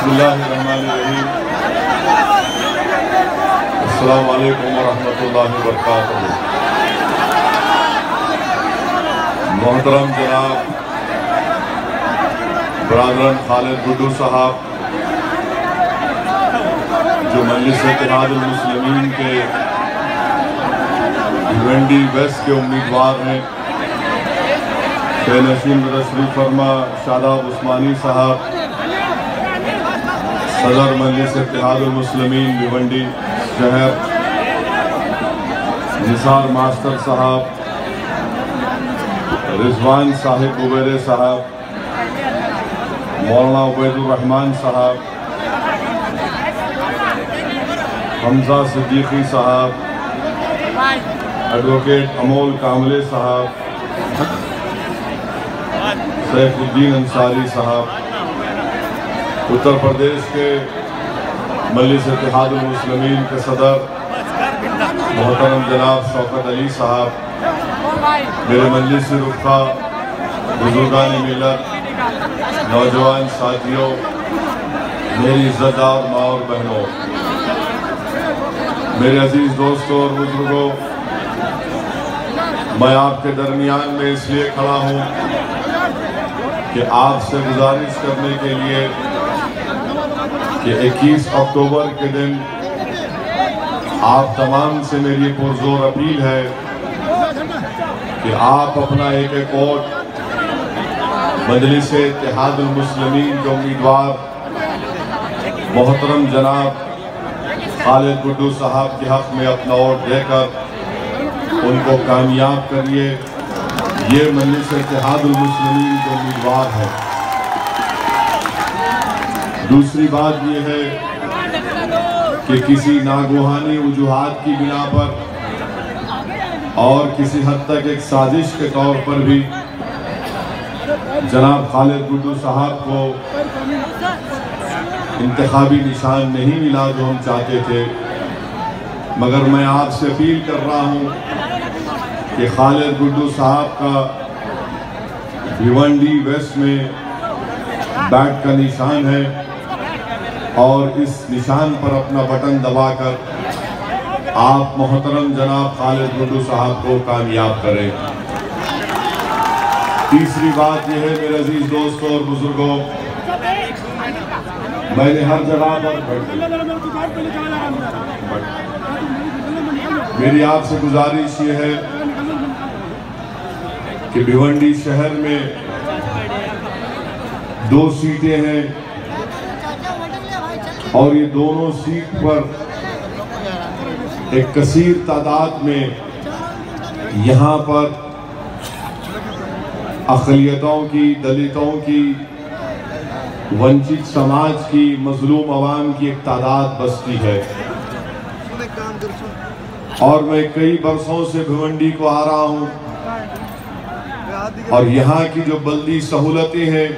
बिस्मिल्लाहिर्रहमानिर्रहीम। अस्सलामु अलैकुम वरहमतुल्लाहि वबरकातुहू। मोहतरम जनाब बरादरन खालिद गुड्डू साहब, जो मजलिस इत्तेहादुल मुस्लिमीन के भिवंडी वेस्ट के उम्मीदवार हैं, नशीन तशरीफ फरमा शादाब उस्मानी साहब, सदर मजलिस इत्तेहादुल मुस्लिमीन भिवंडी शहर, निसार मास्टर साहब, रिजवान साहिब उबैरे साहब, मौलाना उबैदुर रहमान साहब, हमजा सिद्दीकी साहब, एडवोकेट अमोल कामले साहब, सैफुद्दीन अंसारी साहब, उत्तर प्रदेश के मजलिस इत्तेहादुल मुस्लिमीन के सदर मोहतरम जनाब शौकत अली साहब, मेरे मजलिस रुखा बुजुर्गान मिल्लत, नौजवान साथियों, मेरी इज़्ज़तदार माँ और बहनों, मेरे अजीज़ दोस्तों और बुजुर्गों, मैं आपके दरमियान में इसलिए खड़ा हूँ कि आपसे गुजारिश करने के लिए कि 21 अक्टूबर के दिन आप तमाम से मेरी पुरजोर अपील है कि आप अपना एक वोट मजलिस इत्तेहादुल मुस्लिमीन के उम्मीदवार मोहतरम जनाब खालिद गुड्डू साहब के हक़ में अपना वोट देकर उनको कामयाब करिए। ये मजलिस इत्तेहादुल मुस्लिमीन के उम्मीदवार है। दूसरी बात ये है कि किसी नागुहानी वजूहात की बिना पर और किसी हद तक एक साजिश के तौर पर भी जनाब खालिद गुड्डू साहब को इंतखाबी निशान नहीं मिला जो हम चाहते थे, मगर मैं आपसे अपील कर रहा हूँ कि खालिद गुड्डू साहब का भिवंडी वेस्ट में बैट का निशान है और इस निशान पर अपना बटन दबाकर आप मोहतरम जनाब खालिद गुड्डू साहब को कामयाब करें। तीसरी बात यह है मेरे अजीज दोस्तों और बुजुर्गों, मैंने हर जगह पर मेरी आपसे गुजारिश ये है कि भिवंडी शहर में 2 सीटें हैं और ये दोनों सीट पर एक कसीर तादाद में यहाँ पर अक़लियतों की, दलितों की, वंचित समाज की, मजलूम अवाम की एक तादाद बसती है। और मैं कई बरसों से भिवंडी को आ रहा हूँ और यहाँ की जो बल्दी सहूलतें हैं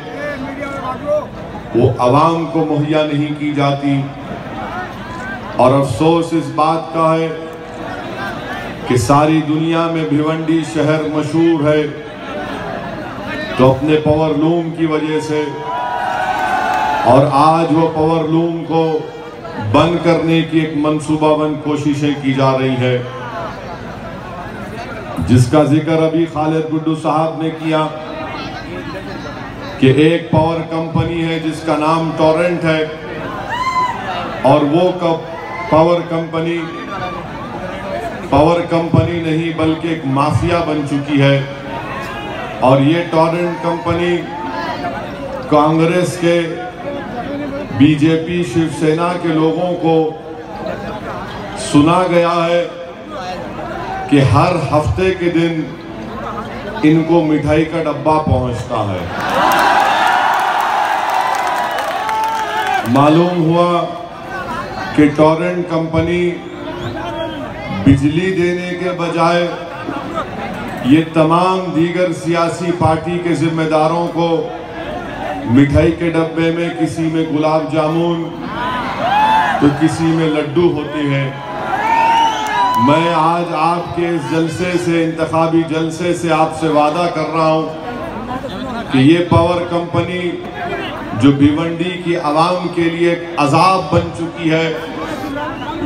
वो आवाम को मुहैया नहीं की जाती। और अफसोस इस बात का है कि सारी दुनिया में भिवंडी शहर मशहूर है तो अपने पावर लूम की वजह से, और आज वो पावर लूम को बंद करने की एक मंसूबाबंद कोशिशें की जा रही है, जिसका जिक्र अभी खालिद गुड्डू साहब ने किया कि एक पावर कंपनी है जिसका नाम टोरेंट है और वो पावर कंपनी नहीं बल्कि एक माफिया बन चुकी है। और ये टोरेंट कंपनी कांग्रेस के, बीजेपी, शिवसेना के लोगों को सुना गया है कि हर हफ्ते के दिन इनको मिठाई का डब्बा पहुंचता है। मालूम हुआ कि टोरेंट कंपनी बिजली देने के बजाय ये तमाम दीगर सियासी पार्टी के जिम्मेदारों को मिठाई के डब्बे में किसी में गुलाब जामुन तो किसी में लड्डू होते हैं। मैं आज आपके इस जलसे से, इंतखाबी जलसे से आपसे वादा कर रहा हूं कि ये पावर कंपनी जो भिवंडी की आवाम के लिए एक अजाब बन चुकी है,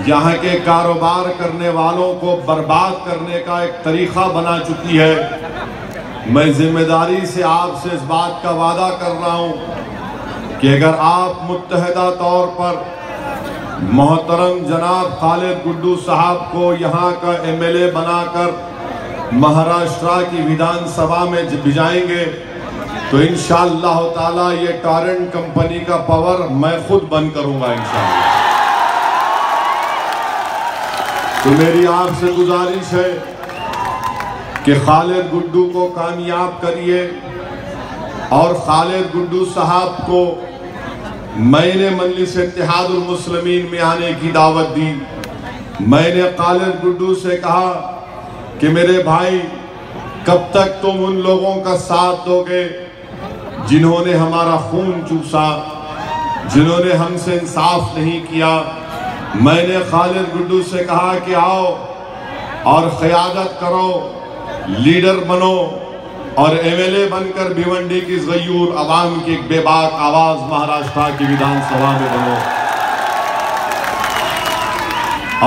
यहाँ के कारोबार करने वालों को बर्बाद करने का एक तरीका बना चुकी है। मैं जिम्मेदारी से आपसे इस बात का वादा कर रहा हूँ कि अगर आप मुत्तहदा तौर पर मोहतरम जनाब खालिद गुड्डू साहब को यहाँ का MLA बनाकर महाराष्ट्र की विधानसभा में भिजाएंगे तो इंशाअल्लाह ताला ये टॉरेंट कंपनी का पावर मैं खुद बंद करूंगा इंशाअल्लाह। तो मेरी आपसे गुजारिश है कि खालिद गुड्डू को कामयाब करिए। और खालिद गुड्डू साहब को मैंने मजलिस इत्तेहादुल मुस्लिमीन में आने की दावत दी। मैंने खालिद गुड्डू से कहा कि मेरे भाई, कब तक तुम उन लोगों का साथ दोगे जिन्होंने हमारा खून चूसा, जिन्होंने हमसे इंसाफ नहीं किया। मैंने खालिद गुड्डू से कहा कि आओ और क़यादत करो, लीडर बनो और MLA बनकर भिवंडी की ग़यूर आवाम की एक बेबाक आवाज़ महाराष्ट्र की विधानसभा में बनो।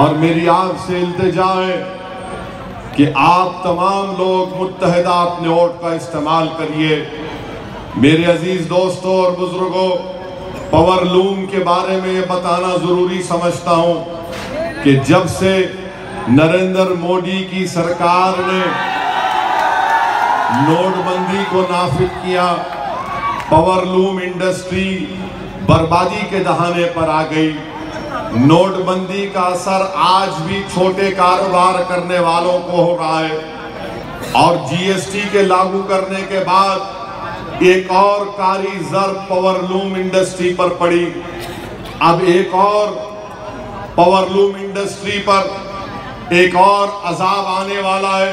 और मेरी आपसे इल्तिजा है कि आप तमाम लोग मुत्तहदा अपने वोट का इस्तेमाल करिए। मेरे अजीज दोस्तों और बुजुर्गों, पावर लूम के बारे में ये बताना जरूरी समझता हूं कि जब से नरेंद्र मोदी की सरकार ने नोटबंदी को नाफिज किया, पावर लूम इंडस्ट्री बर्बादी के दहाने पर आ गई। नोटबंदी का असर आज भी छोटे कारोबार करने वालों को हो रहा है और GST के लागू करने के बाद एक और कारी ज़र्ब पावर लूम इंडस्ट्री पर पड़ी। अब एक और पावर लूम इंडस्ट्री पर एक और अजाब आने वाला है।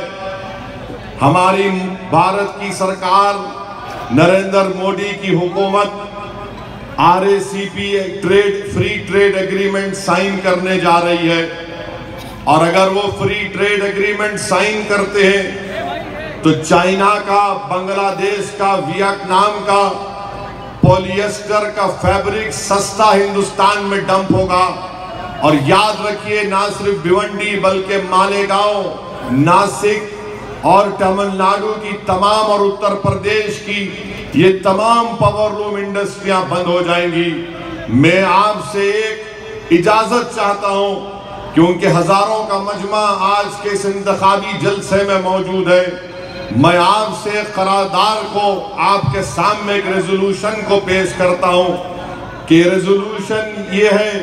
हमारी भारत की सरकार, नरेंद्र मोदी की हुकूमत RACP free trade agreement sign करने जा रही है। और अगर वो फ्री ट्रेड एग्रीमेंट साइन करते हैं तो चाइना का, बांग्लादेश का, वियतनाम का पॉलिएस्टर का फैब्रिक सस्ता हिंदुस्तान में डंप होगा। और याद रखिए, ना सिर्फ भिवंडी बल्कि मालेगांव, नासिक और तमिलनाडु की तमाम और उत्तर प्रदेश की ये तमाम पावर लूम इंडस्ट्रियां बंद हो जाएंगी। मैं आपसे एक इजाजत चाहता हूं, क्योंकि हजारों का मजमा आज के इस इंतखाबी जलसे में मौजूद है। मैं आपसे करारदार को आपके सामने एक रेजोल्यूशन को पेश करता हूं कि रेजोल्यूशन ये है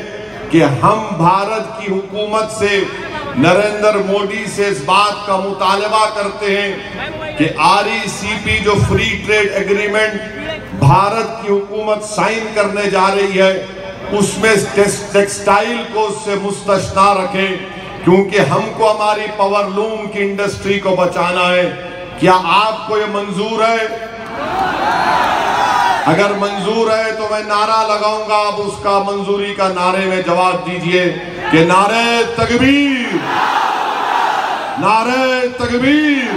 कि हम भारत की हुकूमत से, नरेंद्र मोदी से इस बात का मुतालबा करते हैं कि RACP जो फ्री ट्रेड एग्रीमेंट भारत की हुकूमत साइन करने जा रही है उसमें टेक्सटाइल को उससे मुस्तस्ना रखें, क्योंकि हमको हमारी पावर लूम की इंडस्ट्री को बचाना है। क्या आपको ये मंजूर है? अगर मंजूर है तो मैं नारा लगाऊंगा, अब उसका मंजूरी का नारे में जवाब दीजिए कि नारे तकबीर, नारे तकबीर।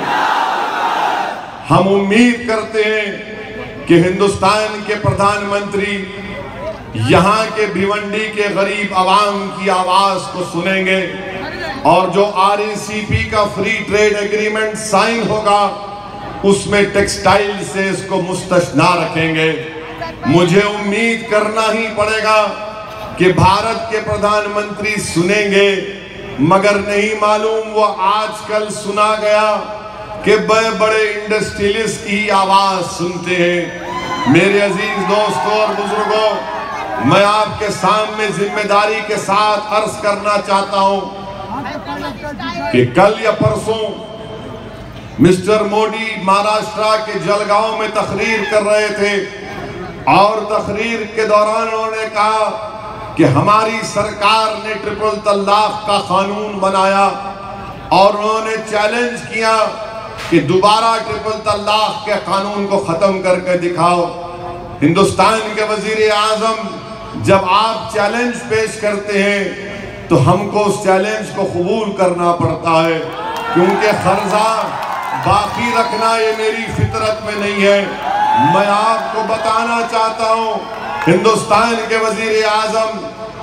हम उम्मीद करते हैं कि हिंदुस्तान के प्रधानमंत्री यहाँ के भिवंडी के गरीब आवाम की आवाज को सुनेंगे और जो RACP का फ्री ट्रेड एग्रीमेंट साइन होगा उसमें टेक्सटाइल से इसको मुस्तस्ना रखेंगे। मुझे उम्मीद करना ही पड़ेगा कि भारत के प्रधानमंत्री सुनेंगे, मगर नहीं मालूम वो आजकल सुना गया कि बड़े बड़े इंडस्ट्रियलिस्ट की आवाज सुनते हैं। मेरे अजीज दोस्तों और बुजुर्गों, मैं आपके सामने जिम्मेदारी के साथ अर्ज करना चाहता हूं कि कल या परसों मिस्टर मोदी महाराष्ट्र के जलगांव में तकरीर कर रहे थे और तकरीर के दौरान उन्होंने कहा कि हमारी सरकार ने ट्रिपल तलाक का कानून बनाया और उन्होंने चैलेंज किया कि दोबारा ट्रिपल तलाक के कानून को खत्म करके दिखाओ। हिंदुस्तान के वजीर आजम, जब आप चैलेंज पेश करते हैं तो हमको उस चैलेंज को कबूल करना पड़ता है, क्योंकि खर्जा बाकी रखना ये मेरी फितरत में नहीं है। मैं आपको बताना चाहता हूं, हिंदुस्तान के वजीर आजम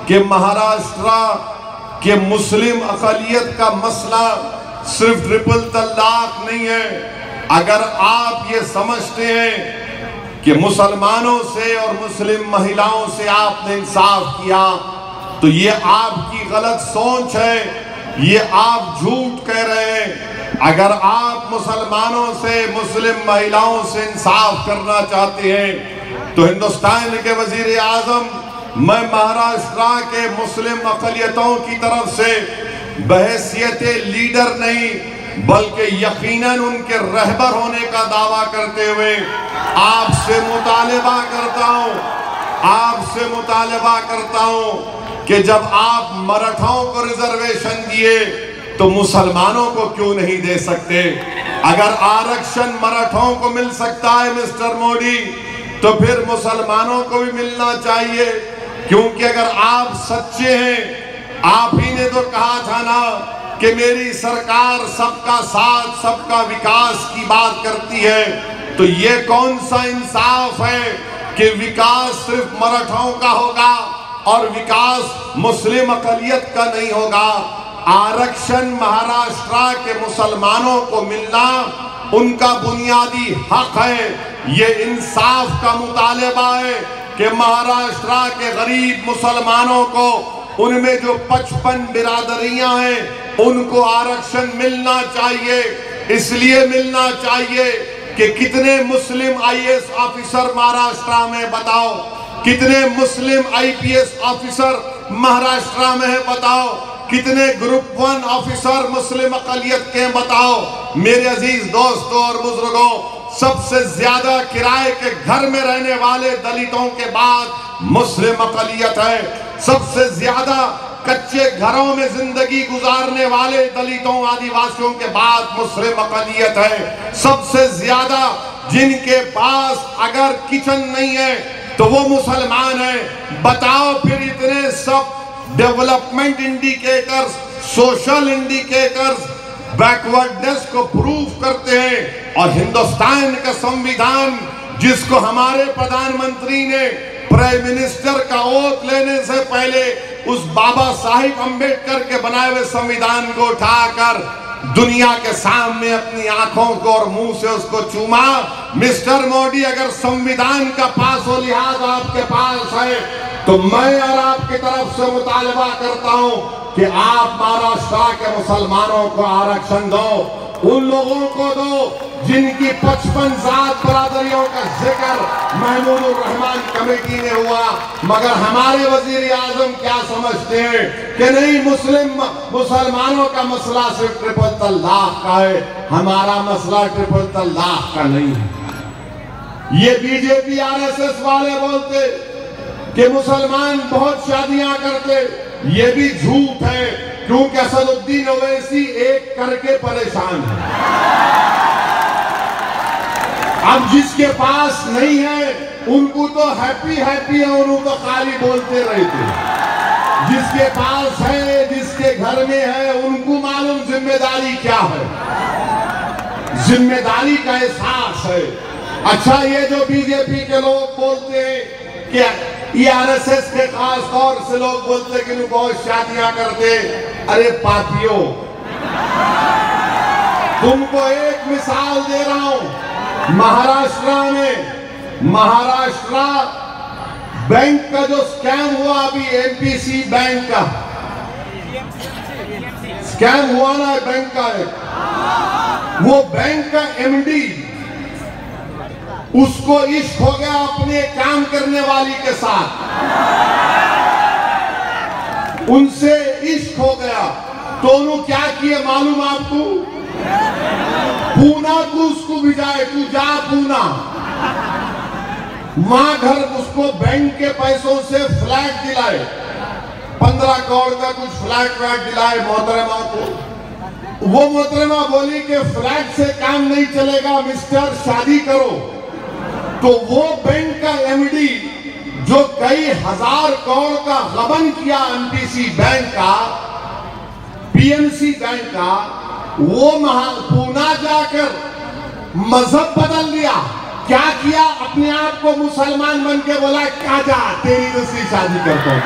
के महाराष्ट्र के मुस्लिम अक़लियत का मसला सिर्फ ट्रिपल तलाक नहीं है। अगर आप ये समझते हैं कि मुसलमानों से और मुस्लिम महिलाओं से आपने इंसाफ किया, तो ये आपकी गलत सोच है, ये आप झूठ कह रहे हैं। अगर आप मुसलमानों से, मुस्लिम महिलाओं से इंसाफ करना चाहते हैं तो हिंदुस्तान के वजीर आजम, मैं महाराष्ट्र के मुस्लिम अक़लियतों की तरफ से बहैसियत लीडर नहीं बल्कि यकीनन उनके रहबर होने का दावा करते हुए आपसे मुतालबा करता हूं कि जब आप मराठाओं को रिजर्वेशन दिए तो मुसलमानों को क्यों नहीं दे सकते? अगर आरक्षण मराठाओं को मिल सकता है मिस्टर मोदी, तो फिर मुसलमानों को भी मिलना चाहिए। क्योंकि अगर आप सच्चे हैं, आप ही ने तो कहा था ना कि मेरी सरकार सबका साथ सबका विकास की बात करती है, तो ये कौन सा इंसाफ है कि विकास सिर्फ मराठाओं का होगा और विकास मुस्लिम अक़लियत का नहीं होगा? आरक्षण महाराष्ट्र के मुसलमानों को मिलना उनका बुनियादी हक है। ये इंसाफ का मुतालबा है कि महाराष्ट्र के गरीब मुसलमानों को, उनमें जो 55 बिरादरियां हैं, उनको आरक्षण मिलना चाहिए। इसलिए मिलना चाहिए कि कितने मुस्लिम आईएएस ऑफिसर महाराष्ट्र में बताओ, कितने मुस्लिम आईपीएस ऑफिसर महाराष्ट्र में है बताओ, कितने ग्रुप 1 ऑफिसर मुस्लिम अक़लियत के बताओ। मेरे अजीज दोस्तों और बुजुर्गों, सबसे ज्यादा किराए के घर में रहने वाले दलितों के बाद मुस्लिम अक़लियत है। सबसे ज्यादा कच्चे घरों में जिंदगी गुजारने वाले दलितों आदिवासियों के बाद मुस्लिम अक़लियत है। सबसे ज्यादा जिनके पास अगर किचन नहीं है तो वो मुसलमान है। बताओ फिर इतने सब development indicators, social indicators backwardness को प्रूव करते हैं, और हिंदुस्तान का संविधान जिसको हमारे प्रधानमंत्री ने प्राइम मिनिस्टर का ओथ लेने से पहले उस बाबा साहिब अम्बेडकर के बनाए हुए संविधान को उठाकर दुनिया के सामने अपनी आंखों को और मुंह से उसको चूमा। मिस्टर मोदी, अगर संविधान का पासो लिहाज आपके पास है तो मैं और आपकी तरफ से मुतालबा करता हूं कि आप महाराष्ट्र के मुसलमानों को आरक्षण दो। उन लोगों को दो जिनकी 55 जात बरादरियों का जिक्र महमूदुर रहमान कमेटी में हुआ। मगर हमारे वजीर आजम क्या समझते हैं कि नहीं, मुसलमानों का मसला सिर्फ ट्रिपल तलाक का है, हमारा मसला ट्रिपल तलाक का नहीं है। ये बीजेपी आरएसएस वाले बोलते कि मुसलमान बहुत शादियां करते, ये भी झूठ है, क्योंकि असदुद्दीन ओवैसी एक करके परेशान है। अब जिसके पास नहीं है उनको तो हैप्पी है, उनको तो खाली बोलते रहते। जिसके पास है, जिसके घर में है, उनको मालूम जिम्मेदारी क्या है, जिम्मेदारी का एहसास है। अच्छा, ये जो बीजेपी के लोग बोलते हैं कि आरएसएस के खास तौर से लोग बोलते हैं कि बहुत शादियां करते, अरे पापियों, तुमको एक मिसाल दे रहा हूं। महाराष्ट्र बैंक का जो स्कैम हुआ अभी, एमपीसी बैंक का स्कैम हुआ ना, बैंक का वो बैंक का एमडी, उसको इश्क हो गया अपने काम करने वाली के साथ, उनसे इश्क हो गया। तो उन्होंने क्या किया मालूम आपको? पूना को उसको भिजाए, तू जा पूना, वहां घर उसको बैंक के पैसों से फ्लैट दिलाए, 15 करोड़ का कुछ फ्लैट दिलाए मोहतरमा को। वो मोहतरमा बोली कि फ्लैट से काम नहीं चलेगा मिस्टर, शादी करो। तो वो बैंक का एमडी जो कई हजार करोड़ का गबन किया एमपीसी बैंक का, पीएमसी बैंक का, वो पूना जाकर मजहब बदल दिया क्या किया? अपने आप को मुसलमान बन के बोला क्या जा तेरी दूसरी शादी करता हूं।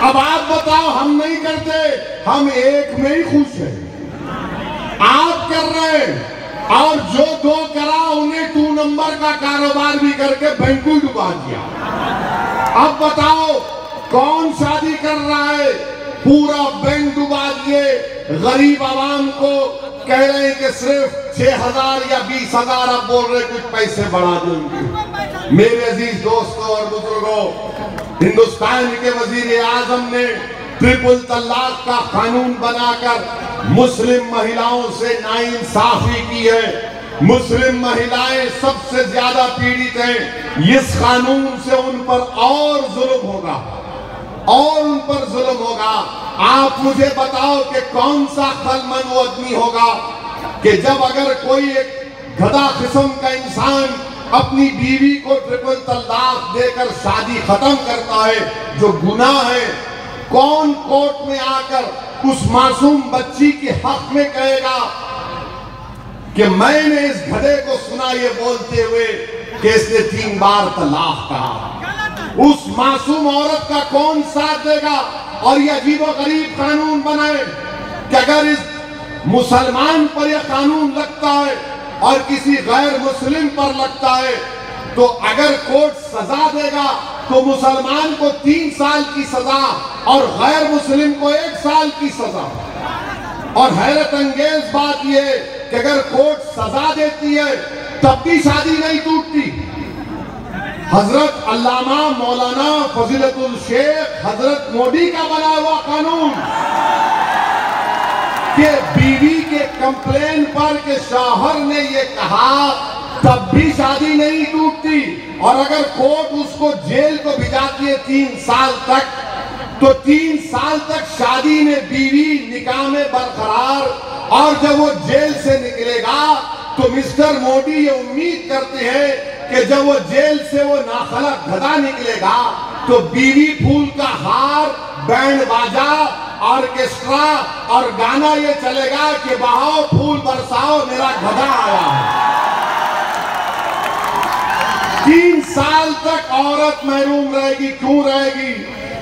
अब आप बताओ, हम नहीं करते, हम एक में ही खुश हैं। आप कर रहे हैं और जो दो करा उन्हें 2 नंबर का कारोबार भी करके बैंक को डुबा दिया। अब बताओ कौन शादी कर रहा है? पूरा बैंक डुबा दिए। गरीब आवाम को कह रहे हैं कि सिर्फ 6,000 या 20,000, अब बोल रहे कुछ पैसे बढ़ा देंगे। मेरे अजीज दोस्तों और बुजुर्गों, हिंदुस्तान के वजीर आजम ने ट्रिपल तलाक का कानून बनाकर मुस्लिम महिलाओं से नाइंसाफी की है। मुस्लिम महिलाएं सबसे ज्यादा पीड़ित हैं। इस कानून से उन पर और जुल्म होगा और उन पर जुल्म होगा। आप मुझे बताओ कि कौन सा अक्लमंद वो आदमी होगा कि जब अगर कोई एक गधा किस्म का इंसान अपनी बीवी को ट्रिपल तलाक देकर शादी खत्म करता है, जो गुनाह है, कौन कोर्ट में आकर उस मासूम बच्ची के हक में कहेगा कि मैंने इस गधे को सुना ये बोलते हुए कि इसने 3 बार तलाक कहा? उस मासूम औरत का कौन साथ देगा? और ये अजीबोगरीब कानून बनाए कि अगर इस मुसलमान पर यह कानून लगता है और किसी गैर मुस्लिम पर लगता है, तो अगर कोर्ट सजा देगा तो मुसलमान को 3 साल की सजा और गैर मुस्लिम को 1 साल की सजा। और हैरत अंगेज बात यह कि अगर कोर्ट सजा देती है तब भी शादी नहीं टूटती। हजरत अल्लामा मौलाना फजीलतुल शेख हजरत मोदी का बना हुआ कानून कि बीवी के कंप्लेन पर के शौहर ने ये कहा तब भी शादी नहीं टूटती। और अगर कोर्ट उसको जेल को भिजाती है 3 साल तक, तो 3 साल तक शादी में बीवी निकाह में बरकरार। और जब वो जेल से निकलेगा तो मिस्टर मोदी ये उम्मीद करते हैं कि जब वो जेल से वो नाखलक गधा निकलेगा तो बीवी फूल का हार, बैंड बाजा, ऑर्केस्ट्रा और गाना ये चलेगा कि बहाओ फूल बरसाओ मेरा गधा आया है। 3 साल तक औरत महरूम रहेगी। क्यों रहेगी?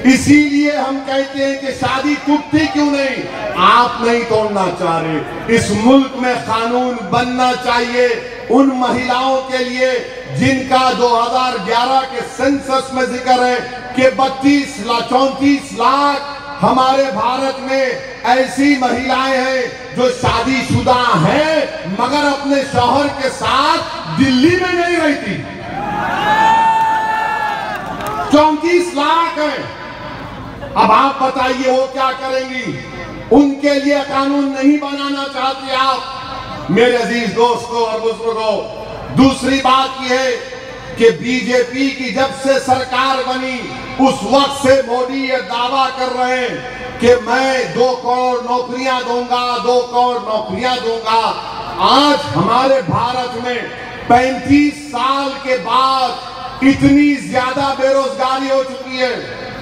इसीलिए हम कहते हैं कि शादी टूटती क्यों नहीं? आप नहीं तोड़ना चाह रहे। इस मुल्क में कानून बनना चाहिए उन महिलाओं के लिए जिनका 2011 के सेंसस में जिक्र है कि 34 लाख हमारे भारत में ऐसी महिलाएं हैं जो शादीशुदा हैं मगर अपने शौहर के साथ दिल्ली में नहीं रहती। 34 लाख हैं। अब आप बताइए वो क्या करेंगी? उनके लिए कानून नहीं बनाना चाहते आप? मेरे अजीज दोस्तों और बुजुर्गों, दूसरी बात यह है कि बीजेपी की जब से सरकार बनी उस वक्त से मोदी ये दावा कर रहे हैं कि मैं 2 करोड़ नौकरियां दूंगा, 2 करोड़ नौकरियां दूंगा। आज हमारे भारत में 35 साल के बाद इतनी ज्यादा बेरोजगारी हो चुकी है।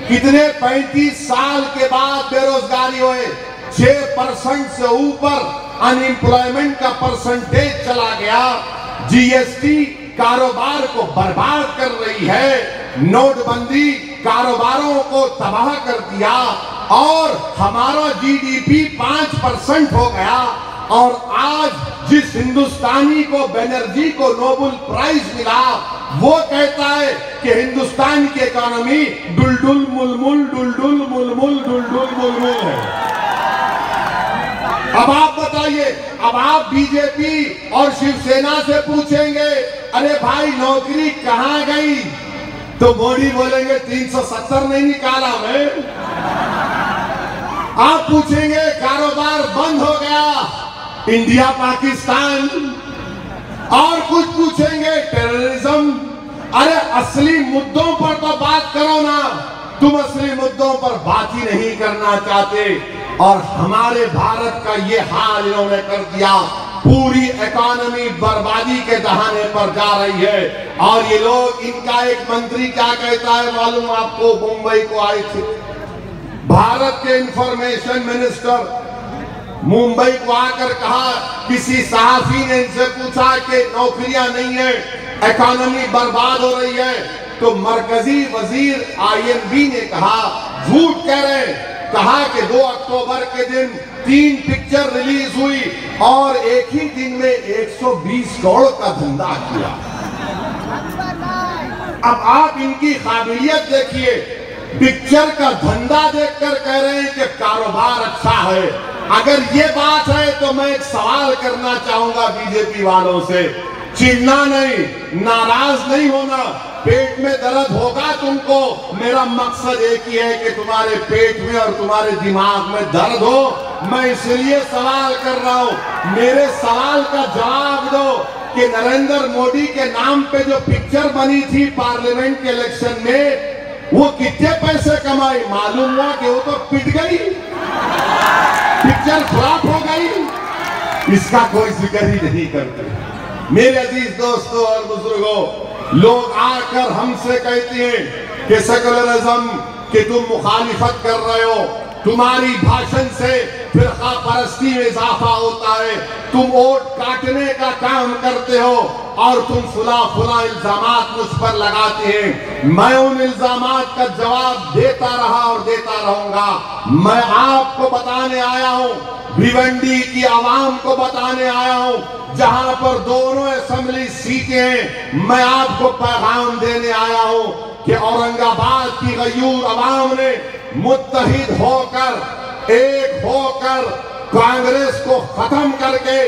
कितने 35 साल के बाद बेरोजगारी हुए? 6% से ऊपर अनएम्प्लॉयमेंट का परसेंटेज चला गया। जीएसटी कारोबार को बर्बाद कर रही है। नोटबंदी कारोबारों को तबाह कर दिया और हमारा जीडीपी 5% हो गया। और आज जिस हिंदुस्तानी को बनर्जी को नोबेल प्राइज मिला वो कहता है कि हिंदुस्तान की इकोनॉमी डुलडुल मुलमुल डुलडुल मुलमुल डुलडुल मुलमुल है। अब आप बताइए, अब आप बीजेपी और शिवसेना से पूछेंगे अरे भाई नौकरी कहां गई, तो मोदी बोलेंगे 370 नहीं निकाला मैं। आप पूछेंगे कारोबार बंद हो गया, इंडिया पाकिस्तान, और कुछ पूछेंगे टेररिज्म। अरे असली मुद्दों पर तो बात करो ना। तुम असली मुद्दों पर बात ही नहीं करना चाहते और हमारे भारत का ये हाल इन्होंने कर दिया। पूरी इकोनॉमी बर्बादी के दहाने पर जा रही है। और ये लोग, इनका एक मंत्री क्या कहता है मालूम आपको? मुंबई को आए थे भारत के इंफॉर्मेशन मिनिस्टर मुंबई को आकर कहा, किसी सहाफी ने इनसे पूछा कि नौकरियां नहीं है, इकोनॉमी बर्बाद हो रही है, तो मरकजी वजीर IMB ने कहा झूठ कह रहे हैं। कहा कि 2 अक्टूबर के दिन 3 पिक्चर रिलीज हुई और एक ही दिन में 120 करोड़ का धंधा किया। अब आप इनकी काबिलियत देखिए, पिक्चर का धंधा देखकर कह रहे हैं कि कारोबार अच्छा है। अगर ये बात है तो मैं एक सवाल करना चाहूंगा बीजेपी वालों से, चिढ़ना नहीं, नाराज नहीं होना। पेट में दर्द होगा तुमको, मेरा मकसद एक ही है कि तुम्हारे पेट में और तुम्हारे दिमाग में दर्द हो। मैं इसलिए सवाल कर रहा हूं, मेरे सवाल का जवाब दो कि नरेंद्र मोदी के नाम पे जो पिक्चर बनी थी पार्लियामेंट के इलेक्शन में, वो कितने पैसे कमाई? मालूम हुआ कि वो तो पिट गई, पिक्चर फ्लॉप हो गई। इसका कोई जिक्र ही नहीं करते। मेरे अजीज दोस्तों और बुजुर्गों, लोग आकर हमसे कहते हैं कि सेकुलरिज्म कि तुम मुखालिफत कर रहे हो, तुम्हारी भाषण से फिरका परस्ती में इजाफा होता है, तुम वोट काटने का काम करते हो और तुम फुला इल्जामात मुझ पर लगाते हैं। मैं उन इल्जामात का जवाब देता रहा और देता रहूंगा। मैं आपको बताने आया हूं, भिवंडी की आवाम को बताने आया हूं, जहां पर दोनों असेंबली सीटें हैं। मैं आपको पैगाम देने आया हूं कि औरंगाबाद की गयूर आवाम ने मुत्तहिद होकर, एक होकर कांग्रेस को खत्म करके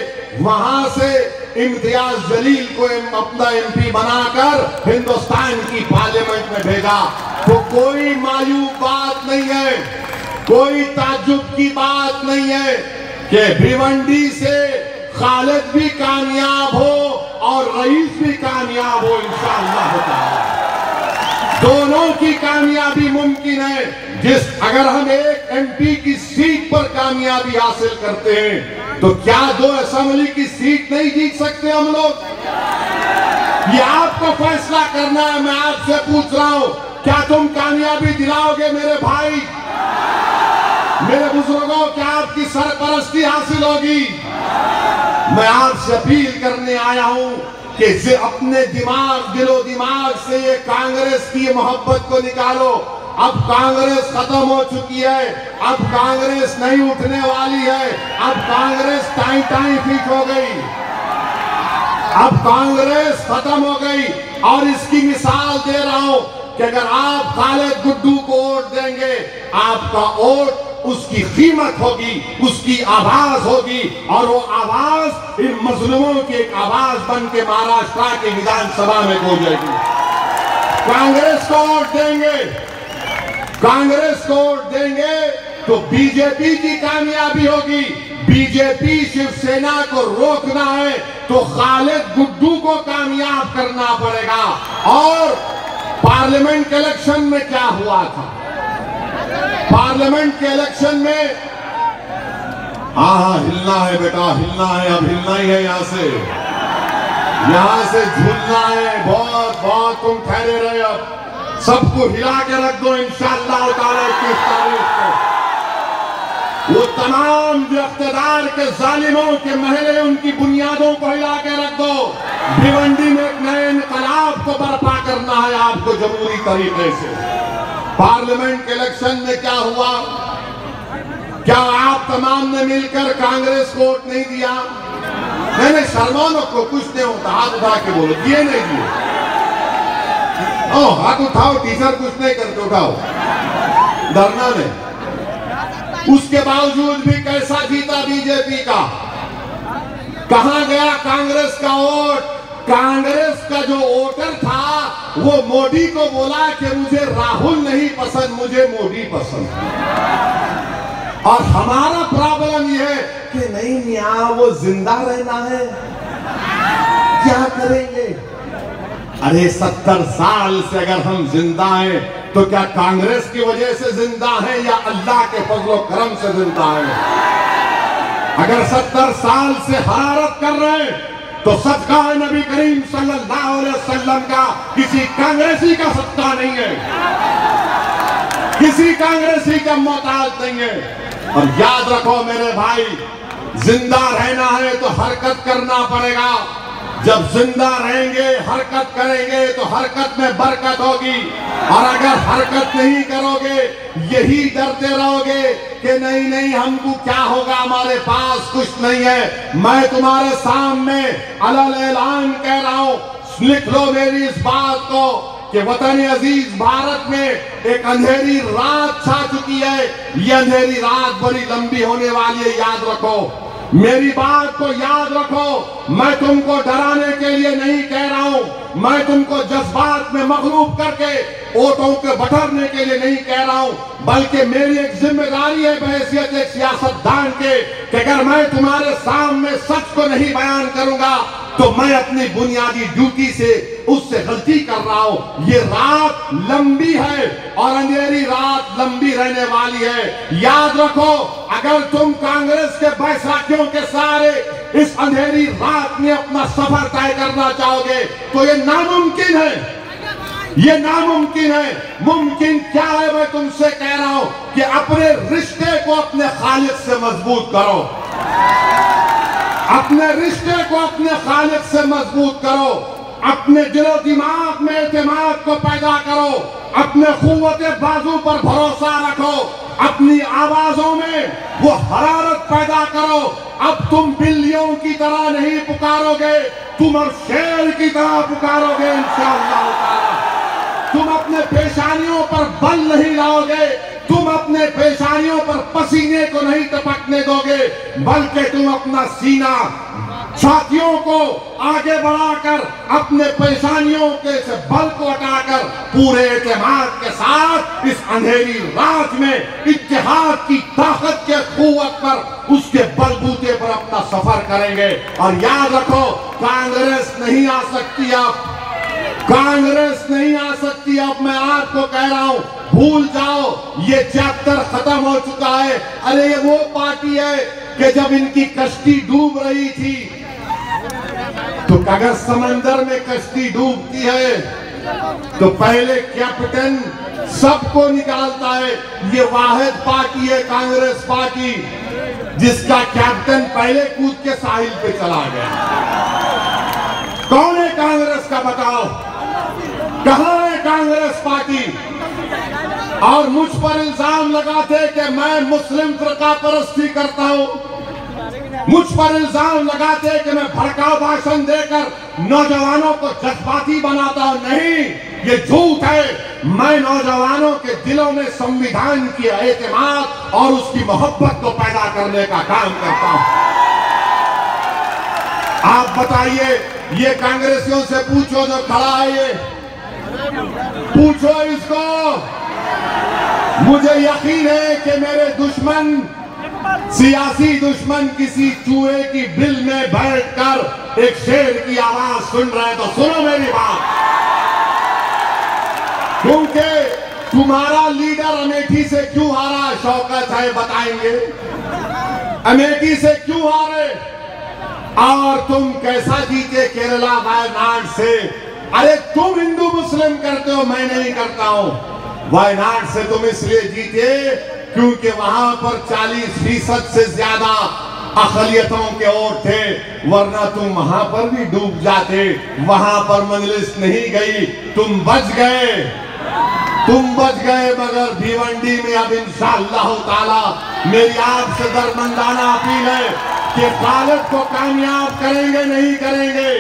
वहां से इम्तियाज जलील को अपना MP बनाकर हिंदुस्तान की पार्लियामेंट में भेजा। तो कोई मायूब बात नहीं है, कोई ताज्जुब की बात नहीं है कि भिवंडी से खालिद भी कामयाब हो और रईस भी कामयाब हो, इंशाअल्लाह ताला। दोनों की कामयाबी मुमकिन है। अगर हम एक MP की सीट पर कामयाबी हासिल करते हैं तो क्या 2 असेंबली की सीट नहीं जीत सकते हम लोग? ये आपको फैसला करना है। मैं आपसे पूछ रहा हूं, क्या तुम कामयाबी दिलाओगे मेरे भाई, मेरे बुजुर्गों? क्या आपकी सरपरस्ती हासिल होगी? मैं आपसे अपील करने आया हूं कि अपने दिलो दिमाग से ये कांग्रेस की मोहब्बत को निकालो। अब कांग्रेस खत्म हो चुकी है, अब कांग्रेस नहीं उठने वाली है, अब कांग्रेस टाई फिट हो गई, अब कांग्रेस खत्म हो गई। और इसकी मिसाल दे रहा हूं कि अगर आप खालिद गुड्डू को वोट देंगे, आपका वोट उसकी कीमत होगी, उसकी आवाज होगी, और वो आवाज इन मजलूमों की एक आवाज बन के महाराष्ट्र के विधानसभा में गूंजेगी। कांग्रेस को वोट देंगे, कांग्रेस को वोट देंगे तो बीजेपी की कामयाबी होगी। बीजेपी शिवसेना को रोकना है तो खालिद गुड्डू को कामयाब करना पड़ेगा। और पार्लियामेंट के इलेक्शन में क्या हुआ था? पार्लियामेंट के इलेक्शन में हाँ हिलना है बेटा, हिलना है, अब हिलना ही है। यहां से झूलना है। बहुत बहुत तुम ठहरे रहे, अब सबको हिला के रख दो इंशाअल्लाह ताला 21 तारीख को। वो तमाम जो इख्तिदार के जालिमों के महले, उनकी बुनियादों को हिला के रख दो। भिवंडी में एक नए इनकलाब को बर्पा करना है आपको जमहूरी तरीके से। पार्लियामेंट के इलेक्शन में क्या हुआ? क्या आप तमाम ने मिलकर कांग्रेस को वोट नहीं दिया? मैंने शर्मानो को कुछ नहीं होता, हाथ उठा के बोलो, दिए नहीं दिए? हाथ उठाओ, टीचर कुछ नहीं करते, उठाओ, डरना नहीं। उसके बावजूद भी कैसा जीता बीजेपी का? कहां गया कांग्रेस का वोट? कांग्रेस का जो वोटर था वो मोदी को बोला कि मुझे राहुल नहीं पसंद, मुझे मोदी पसंद। और हमारा प्रॉब्लम यह है कि नहीं मियां, वो जिंदा रहना है, क्या करेंगे? अरे 70 साल से अगर हम जिंदा हैं तो क्या कांग्रेस की वजह से जिंदा हैं या अल्लाह के फजलो करम से जिंदा हैं? अगर 70 साल से हरारत कर रहे हैं तो सदका है नबी करीम सल्लल्लाहु अलैहि वसल्लम का, किसी कांग्रेसी का सदका नहीं है, किसी कांग्रेसी का मोहताज नहीं है। और याद रखो मेरे भाई, जिंदा रहना है तो हरकत करना पड़ेगा। जब जिंदा रहेंगे, हरकत करेंगे तो हरकत में बरकत होगी। और अगर हरकत नहीं करोगे, यही डरते रहोगे कि नहीं नहीं हमको क्या होगा, हमारे पास कुछ नहीं है। मैं तुम्हारे सामने अलल ऐलान कह रहा हूं, लिख लो मेरी इस बात को कि वतन अजीज भारत में एक अंधेरी रात छा चुकी है। ये अंधेरी रात बड़ी लंबी होने वाली है, याद रखो। मेरी बात को याद रखो। मैं तुमको डराने के लिए नहीं कह रहा हूं, मैं तुमको जज्बात में मगलूब करके ओटों के बटरने के लिए नहीं कह रहा हूं, बल्कि मेरी एक जिम्मेदारी है बहैसियत एक सियासतदान के कि अगर मैं तुम्हारे सामने सच को नहीं बयान करूंगा तो मैं अपनी बुनियादी ड्यूटी से उससे गलती कर रहा हूं। ये रात लंबी है और अंधेरी रात लंबी रहने वाली है। याद रखो, अगर तुम कांग्रेस के बैसाखियों के सारे इस अंधेरी रात में अपना सफर तय करना चाहोगे तो ये नामुमकिन है। ये नामुमकिन है। मुमकिन क्या है, मैं तुमसे कह रहा हूं कि अपने रिश्ते को अपने खालिक से मजबूत करो। अपने रिश्ते को अपने खालिक से मजबूत करो। अपने दिलो दिमाग में एतमाद को पैदा करो। अपने कुव्वते बाजू पर भरोसा रखो। अपनी आवाजों में वो हरारत पैदा करो। अब तुम बिल्लियों की तरह नहीं पुकारोगे, तुम अब शेर की तरह पुकारोगे इंशाअल्लाह ताला। तुम अपने पेशानियों पर बल नहीं लाओगे, तुम अपने पेशानियों पर पसीने को नहीं टपकने दोगे, बल्कि तुम अपना सीना साथियों को आगे बढ़ाकर अपने पेशानियों के से बल को हटाकर पूरे एतमाद के साथ इस अंधेरी रात में इत्तेहाद की ताकत के कुव्वत पर उसके बलबूते पर अपना सफर करेंगे। और याद रखो, कांग्रेस नहीं आ सकती। अब कांग्रेस नहीं आ सकती। अब मैं आपको कह रहा हूं, भूल जाओ, ये चैप्टर खत्म हो चुका है। अरे ये वो पार्टी है कि जब इनकी कश्ती डूब रही थी तो अगर समंदर में कश्ती डूबती है तो पहले कैप्टन सबको निकालता है। ये वाहिद पार्टी है कांग्रेस पार्टी जिसका कैप्टन पहले कूद के साहिल पे चला गया। कौन है कांग्रेस का, बताओ, कहां है कांग्रेस पार्टी? और मुझ पर इल्जाम लगाते कि मैं मुस्लिम फिरका परस्ती करता हूं, मुझ पर इल्जाम लगाते कि मैं भड़काऊ भाषण देकर नौजवानों को जज्बाती बनाता हूं। नहीं, ये झूठ है। मैं नौजवानों के दिलों में संविधान की एतमाद और उसकी मोहब्बत को पैदा करने का काम करता हूं। आप बताइए, ये कांग्रेसियों से पूछो जो खड़ा है, ये पूछो इसको। मुझे यकीन है कि मेरे दुश्मन, सियासी दुश्मन किसी चूहे की बिल में बैठकर एक शेर की आवाज सुन रहे हैं, तो सुनो मेरी बात। क्योंकि तुम्हारा लीडर अमेठी से क्यों हारा, शौकत है बताएंगे, अमेठी से क्यों हारे और तुम कैसा जीते केरला वायनाड से। अरे तुम हिंदू मुस्लिम करते हो, मैं नहीं करता हूं। वायनाड से तुम इसलिए जीते क्योंकि वहां पर 40% से ज्यादा अक़लियतों के वोट थे, वरना तुम वहां पर भी डूब जाते। वहां पर मजलिस नहीं गई, तुम बच गए, तुम बच गए। मगर भिवंडी में अब इंशाअल्लाह ताला मेरी आपसे दरमंदाना अपील है कि खालिद को कामयाब करेंगे नहीं करेंगे,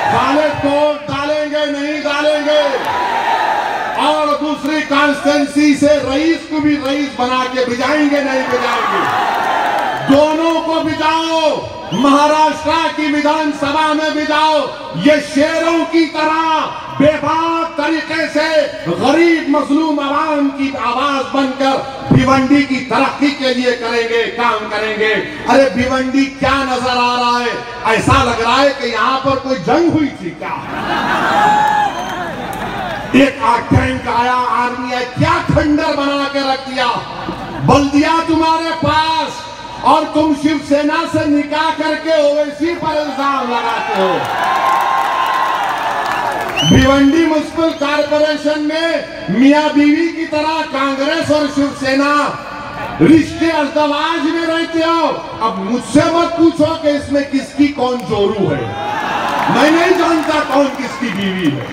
खालिद को डालेंगे नहीं डालेंगे, और दूसरी कॉन्स्टिट्यूंसी से रईस को भी रईस बना के भिजाएंगे नहीं भिजाएंगे। दोनों को भिजाओ, महाराष्ट्र की विधानसभा में भिजाओ। ये शेरों की तरह बेबाक तरीके से गरीब मजलूम आवाम की आवाज बनकर भिवंडी की तरक्की के लिए करेंगे, काम करेंगे। अरे भिवंडी क्या नजर आ रहा है? ऐसा लग रहा है कि यहाँ पर कोई जंग हुई थी क्या? एक टैंक आया, आर्मी है, क्या खंडर बना के रख दिया। बल्दिया तुम्हारे पास और तुम शिवसेना से निकाह करके ओवैसी पर इल्जाम लगाते हो। भिवंडी म्युनिसिपल कॉर्पोरेशन में मियां बीवी की तरह कांग्रेस और शिवसेना रिश्ते अज़दवाज में रहते हो। अब मुझसे मत पूछो कि इसमें किसकी कौन जोरू है, मैं नहीं जानता कौन किसकी बीवी है।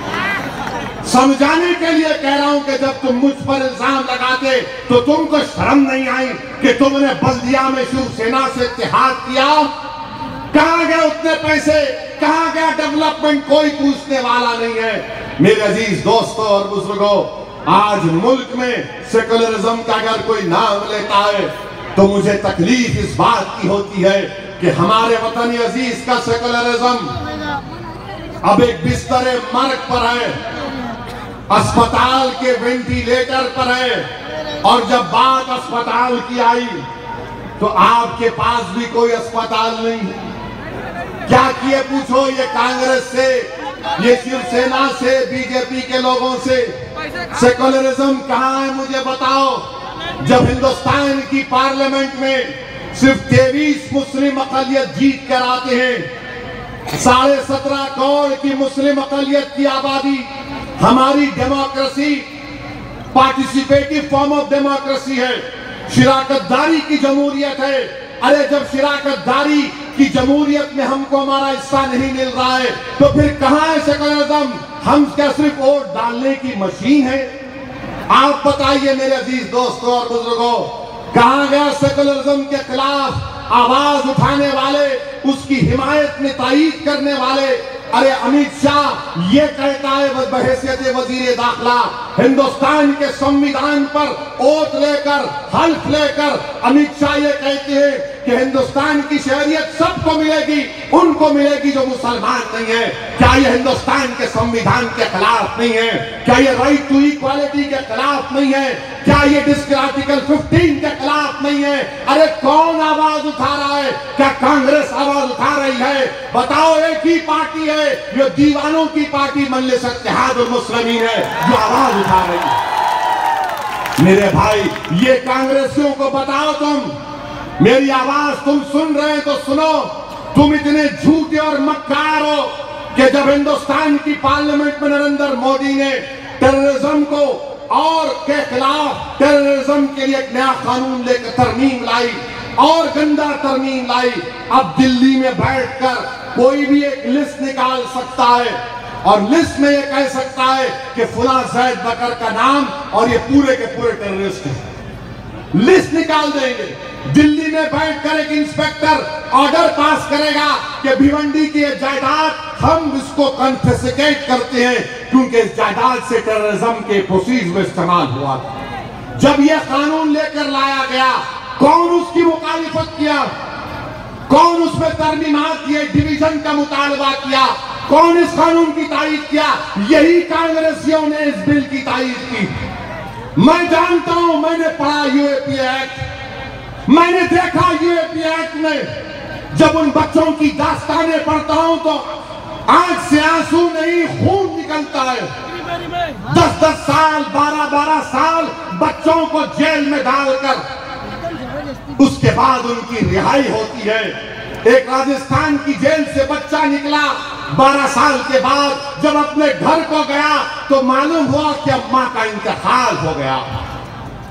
समझाने के लिए कह रहा हूं कि जब तुम मुझ पर इल्जाम लगाते तो तुमको शर्म नहीं आई कि तुमने बल्दिया में शिवसेना से इत्तेहाद किया? कहां गए उतने पैसे, कहां गया डेवलपमेंट, कोई पूछने वाला नहीं है। मेरे अजीज दोस्तों और बुजुर्गों, आज मुल्क में सेकुलरिज्म का अगर कोई नाम लेता है तो मुझे तकलीफ इस बात की होती है कि हमारे वतन अजीज का सेकुलरिज्म अब एक बिस्तरे मर्ग पर है, अस्पताल के वेंटिलेटर पर है। और जब बात अस्पताल की आई तो आपके पास भी कोई अस्पताल नहीं है। क्या किए पूछो ये कांग्रेस से, ये शिवसेना से, बीजेपी के लोगों से। सेकुलरिज्म कहां है मुझे बताओ। जब हिंदुस्तान की पार्लियामेंट में सिर्फ 23 मुस्लिम अकलियत जीत कर आते हैं, 17.5 करोड़ की मुस्लिम अकलियत की आबादी, हमारी democracy participative form of democracy है, शिराकतदारी की जमहूरियत है। अरे जब शिराकतदारी की जमहूरियत में हमको हमारा हिस्सा नहीं मिल रहा है तो फिर कहां है सेकुलरिज्म? हम क्या सिर्फ वोट डालने की मशीन है? आप बताइए मेरे अजीज दोस्तों और बुजुर्गों, कहां गया सेकुलरिज्म के खिलाफ आवाज उठाने वाले, उसकी हिमायत में तायीद करने वाले? अरे अमित शाह ये कहता है बहैसियत वजीर दाखिला, हिंदुस्तान के संविधान पर ओथ लेकर, हल्फ लेकर अमित शाह ये कहते हैं कि हिंदुस्तान की शहरियत सबको मिलेगी, उनको मिलेगी जो मुसलमान नहीं है। क्या ये हिंदुस्तान के संविधान के खिलाफ नहीं है? क्या ये राइट टू इक्वालिटी के खिलाफ नहीं है? क्या ये आर्टिकल 15 के खिलाफ नहीं है? अरे कौन आवाज उठा रहा है? क्या कांग्रेस आवाज उठा रही है? बताओ, एक ही पार्टी है, ये दीवानों की पार्टी मजलिस इत्तेहादुल मुस्लिमीन है जो आवाज उठा रही है। मेरे भाई, ये कांग्रेसियों को बताओ, तुम मेरी आवाज तुम सुन रहे हैं तो सुनो, तुम इतने झूठे और मक्कार हो कि जब हिंदुस्तान की पार्लियामेंट में नरेंद्र मोदी ने टेररिज्म को और के खिलाफ टेररिज्म के लिए एक नया कानून लेकर तरमीम लाई और गंदा तरमीम लाई, अब दिल्ली में बैठकर कोई भी एक लिस्ट निकाल सकता है और लिस्ट में ये कह सकता है कि फुला जैद बकर का नाम और ये पूरे के पूरे टेररिस्ट हैं। लिस्ट निकाल देंगे। दिल्ली में बैठकर एक इंस्पेक्टर ऑर्डर पास करेगा कि भिवंडी की जायदाद हम इसको कॉन्फिस्केट करते हैं क्योंकि इस जायदाद से टेररिज्म के प्रोसीज में इस्तेमाल हुआ। जब यह कानून लेकर लाया गया, कौन उसकी मुखालिफत किया? कौन उसमें तरमीमात किए, डिवीजन का मुतालबा किया? कौन इस कानून की तारीफ किया? यही कांग्रेसियों ने इस बिल की तारीफ की। मैं जानता हूं, मैंने पढ़ा यूएपी एक्ट, मैंने देखा यूएपी एक्ट में जब उन बच्चों की दास्तानें पढ़ता हूं तो आंख से आंसू नहीं खून निकलता है। 10-10 साल, 12-12 साल बच्चों को जेल में डालकर उसके बाद उनकी रिहाई होती है। एक राजस्थान की जेल से बच्चा निकला 12 साल के बाद, जब अपने घर को गया तो मालूम हुआ कि अम्मा का इंतकाल हो गया।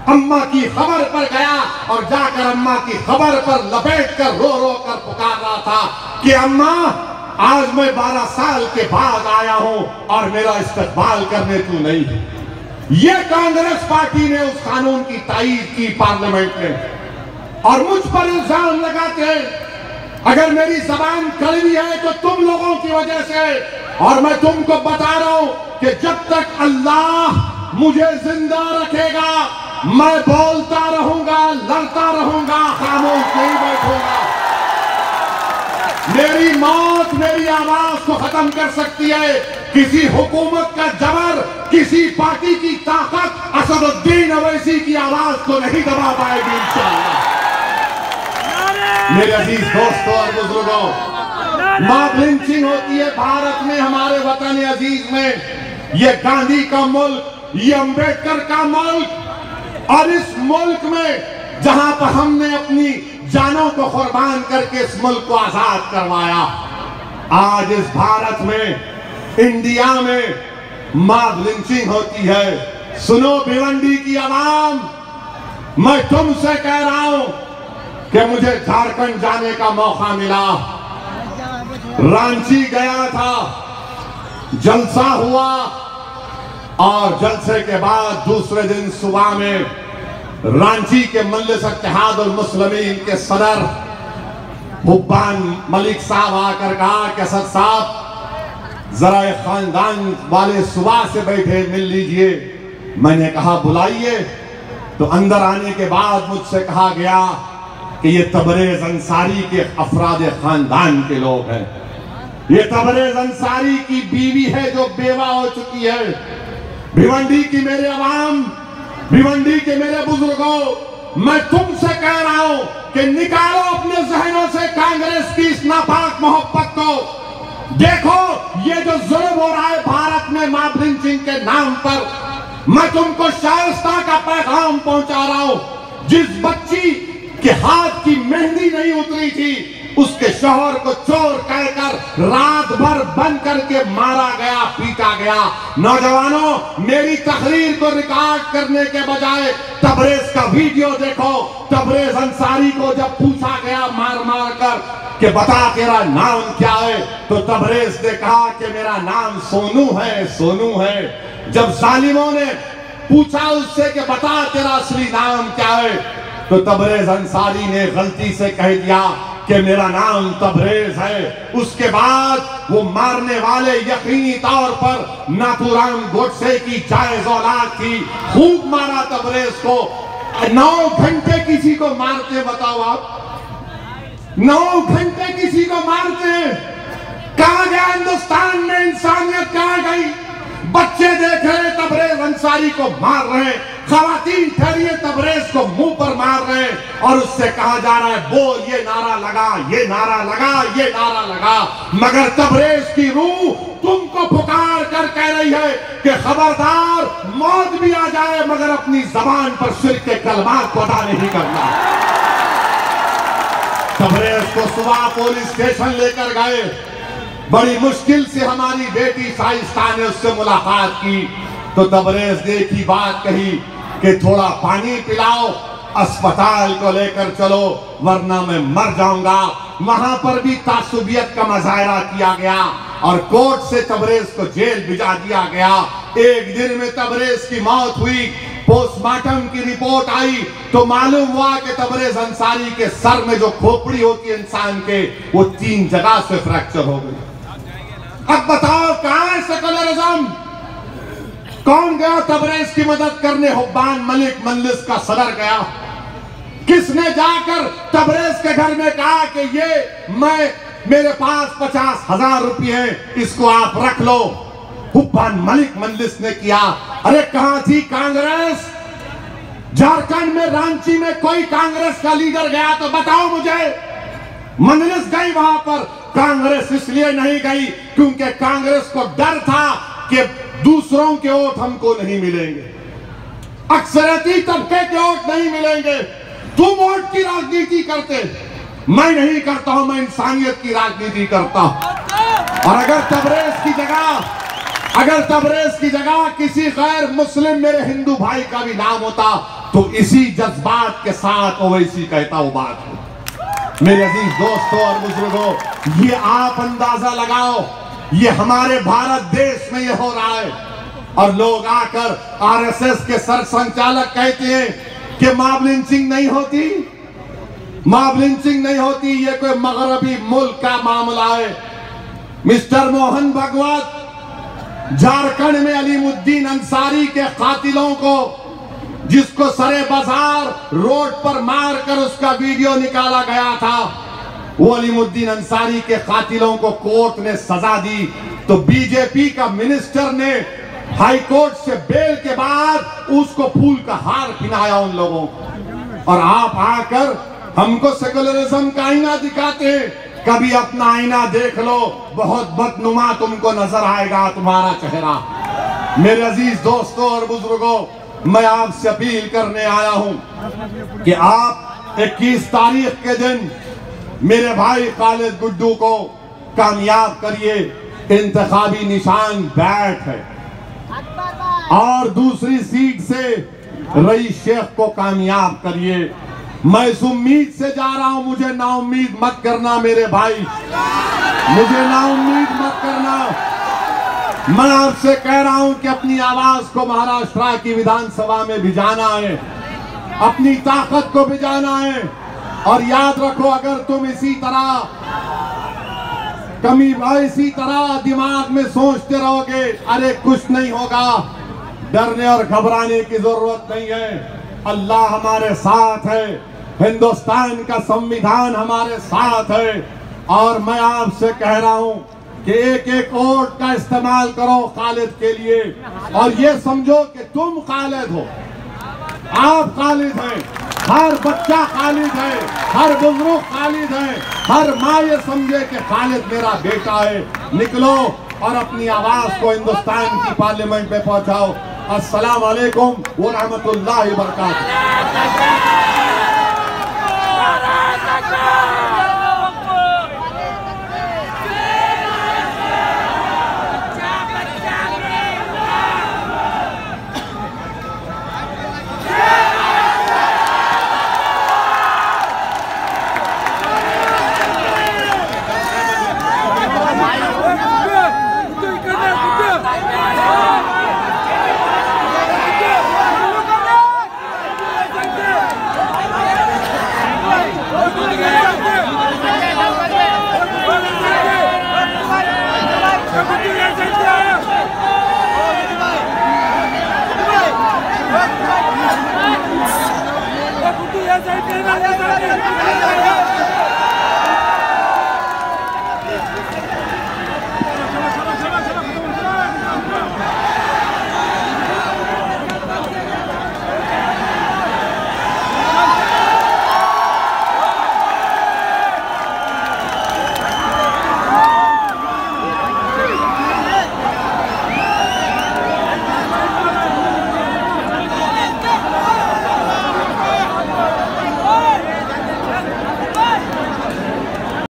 अम्मा की खबर पर गया और जाकर अम्मा की खबर पर लपेटकर रो रो कर पुकार रहा था कि अम्मा, आज मैं 12 साल के बाद आया हूं और मेरा इस्तकबाल करने तू नहीं है। यह कांग्रेस पार्टी ने उस कानून की तायीद की पार्लियामेंट में और मुझ पर इल्जाम लगाते हैं। अगर मेरी जबान कड़वी है तो तुम लोगों की वजह से, और मैं तुमको बता रहा हूं कि जब तक अल्लाह मुझे जिंदा रखेगा मैं बोलता रहूंगा, लड़ता रहूंगा, खामोश नहीं बैठूंगा। मेरी मौत मेरी आवाज को खत्म कर सकती है, किसी हुकूमत का जबर, किसी पार्टी की ताकत असदुद्दीन अवैसी की आवाज को नहीं दबा पाएगी इंशाअल्लाह। मेरे अजीज दोस्तों और बुजुर्गों, मॉब लिंचिंग होती है भारत में, हमारे वतन अजीज में। ये गांधी का मुल्क, ये अंबेडकर का मुल्क, और इस मुल्क में जहां पर हमने अपनी जानों को कुर्बान करके इस मुल्क को आजाद करवाया, आज इस भारत में, इंडिया में मॉब लिंचिंग होती है। सुनो भिवंडी की आवाम, मैं तुमसे कह रहा हूं कि मुझे झारखंड जाने का मौका मिला, रांची गया था, जलसा हुआ और जलसे के बाद दूसरे दिन सुबह में रांची के मजलिस इत्तेहादुल मुस्लिमीन के सदर हुब्बान मलिक साहब आकर कहा कि असद साहब जरा खानदान वाले सुबह से बैठे मिल लीजिए। मैंने कहा बुलाइए। तो अंदर आने के बाद मुझसे कहा गया कि ये तबरेज अंसारी के अफराद खानदान के लोग हैं, ये तबरेज अंसारी की बीवी है जो बेवा हो चुकी है। भिवंडी की मेरे अवाम, भिवंडी के मेरे बुजुर्गों, मैं तुमसे कह रहा हूं कि निकालो अपने जहनों से कांग्रेस की इस नापाक मोहब्बत को। देखो ये जो जुल्म हो रहा है भारत में मॉब लिंचिंग के नाम पर, मैं तुमको शाइस्ता का पैगाम पहुंचा रहा हूं। जिस बच्ची के हाथ की मेहंदी नहीं उतरी थी, उसके शौहर को चोर कहकर रात भर बंद करके मारा गया, पीटा गया। नौजवानों, मेरी तकरीर को रिकॉर्ड करने के बजाय तबरेज का वीडियो देखो। तबरेज अंसारी को जब पूछा गया मार मार कर कि बता तेरा नाम क्या है, तो तबरेज ने कहा कि मेरा नाम सोनू है, सोनू है। जब जालिमों ने पूछा उससे कि बता तेरा असली नाम क्या है, तो तबरेज अंसारी ने गलती से कह दिया कि मेरा नाम तबरेज है। उसके बाद वो मारने वाले यकीनी तौर पर नाथूराम गोडसे की जायज औलाद थी, खूब मारा तबरेज को। 9 घंटे किसी को मारते, बताओ आप, 9 घंटे किसी को मारते। कहां गया हिंदुस्तान में इंसानियत, कहां गई? बच्चे देख रहे तबरेज अंसारी को मार रहे हैं, खवातीन ठहरिए तबरेज को मुंह पर मार रहे हैं और उससे कहा जा रहा है बोल, ये नारा लगा, ये नारा लगा, ये नारा लगा। मगर तबरेज की रूह तुमको पुकार कर कह रही है कि खबरदार, मौत भी आ जाए मगर अपनी जबान पर शिर्क के कलमात को अदा नहीं करना। तबरेज को सुबह पुलिस स्टेशन लेकर गए, बड़ी मुश्किल से हमारी बेटी शाइस्ता ने उससे मुलाकात की, तो तबरेज ने एक ही बात कही कि थोड़ा पानी पिलाओ, अस्पताल को लेकर चलो वरना मैं मर जाऊंगा। वहां पर भी तासुबियत का मुजाहरा किया गया और कोर्ट से तबरेज को जेल भिजा दिया गया। एक दिन में तबरेज की मौत हुई। पोस्टमार्टम की रिपोर्ट आई तो मालूम हुआ कि तबरेज अंसारी के सर में जो खोपड़ी होती है इंसान के, वो 3 जगह से फ्रैक्चर हो गई। अब बताओ कहां है सेकुलरिज्म? कौन गया तबरेज की मदद करने? हुब्बान मलिक मजलिस का सदर गया। किसने जाकर तबरेज के घर में कहा कि ये मेरे पास 50,000 रुपये हैं, इसको आप रख लो? हुब्बान मलिक मजलिस ने किया। अरे कहां थी कांग्रेस? झारखंड में रांची में कोई कांग्रेस का लीडर गया तो बताओ मुझे। मजलिस गई वहां पर, कांग्रेस इसलिए नहीं गई क्योंकि कांग्रेस को डर था कि दूसरों के वोट हमको नहीं मिलेंगे, अक्सरती तबके के वोट नहीं मिलेंगे। तुम वोट की राजनीति करते, मैं नहीं करता हूं, मैं इंसानियत की राजनीति करता हूं। और अगर तबरेज की जगह किसी गैर मुस्लिम मेरे हिंदू भाई का भी नाम होता तो इसी जज्बात के साथ ओवैसी कहता वो बात हो। मेरे अजीज दोस्तों और बुजुर्गों, ये आप अंदाजा लगाओ, ये हमारे भारत देश में ये हो रहा है। और लोग आकर आरएसएस के सर संचालक कहते हैं कि मॉब लिंचिंग नहीं होती, मॉब लिंचिंग नहीं होती, ये कोई मगरबी मुल्क का मामला है। मिस्टर मोहन भगवत, झारखंड में अलीमुद्दीन अंसारी के कातिलों को, जिसको सरे बाजार रोड पर मारकर उसका वीडियो निकाला गया था, वो अलीमुद्दीन अंसारी के कातिलों को कोर्ट ने सजा दी तो बीजेपी का मिनिस्टर ने हाई कोर्ट से बेल के बाद उसको फूल का हार पहनाया उन लोगों को। और आप आकर हमको सेकुलरिज्म का आईना दिखाते हैं। कभी अपना आईना देख लो, बहुत बदनुमा तुमको नजर आएगा तुम्हारा चेहरा। मेरे अजीज दोस्तों और बुजुर्गों, मैं आपसे अपील करने आया हूं कि आप 21 तारीख के दिन मेरे भाई खालिद गुड्डू को कामयाब करिए। इंतखाबी निशान बैठ है और दूसरी सीट से रईस शेख को कामयाब करिए। मैं इस उम्मीद से जा रहा हूं, मुझे नाउम्मीद मत करना मेरे भाई, मुझे नाउम्मीद मत करना। मैं आपसे कह रहा हूं कि अपनी आवाज को महाराष्ट्र की विधानसभा में भिजाना है, अपनी ताकत को भिजाना है। और याद रखो, अगर तुम इसी तरह दिमाग में सोचते रहोगे अरे कुछ नहीं होगा, डरने और घबराने की जरूरत नहीं है। अल्लाह हमारे साथ है, हिंदुस्तान का संविधान हमारे साथ है। और मैं आपसे कह रहा हूं कि एक एक वोट का इस्तेमाल करो खालिद के लिए, और ये समझो कि तुम खालिद हो, आप खालिद हैं, हर बच्चा खालिद है, हर बुजुर्ग खालिद है, हर माँ ये समझे कि खालिद मेरा बेटा है। निकलो और अपनी आवाज को हिंदुस्तान की पार्लियामेंट में पहुंचाओ। अस्सलाम वालेकुम व रहमतुल्लाहि व बरकातहू।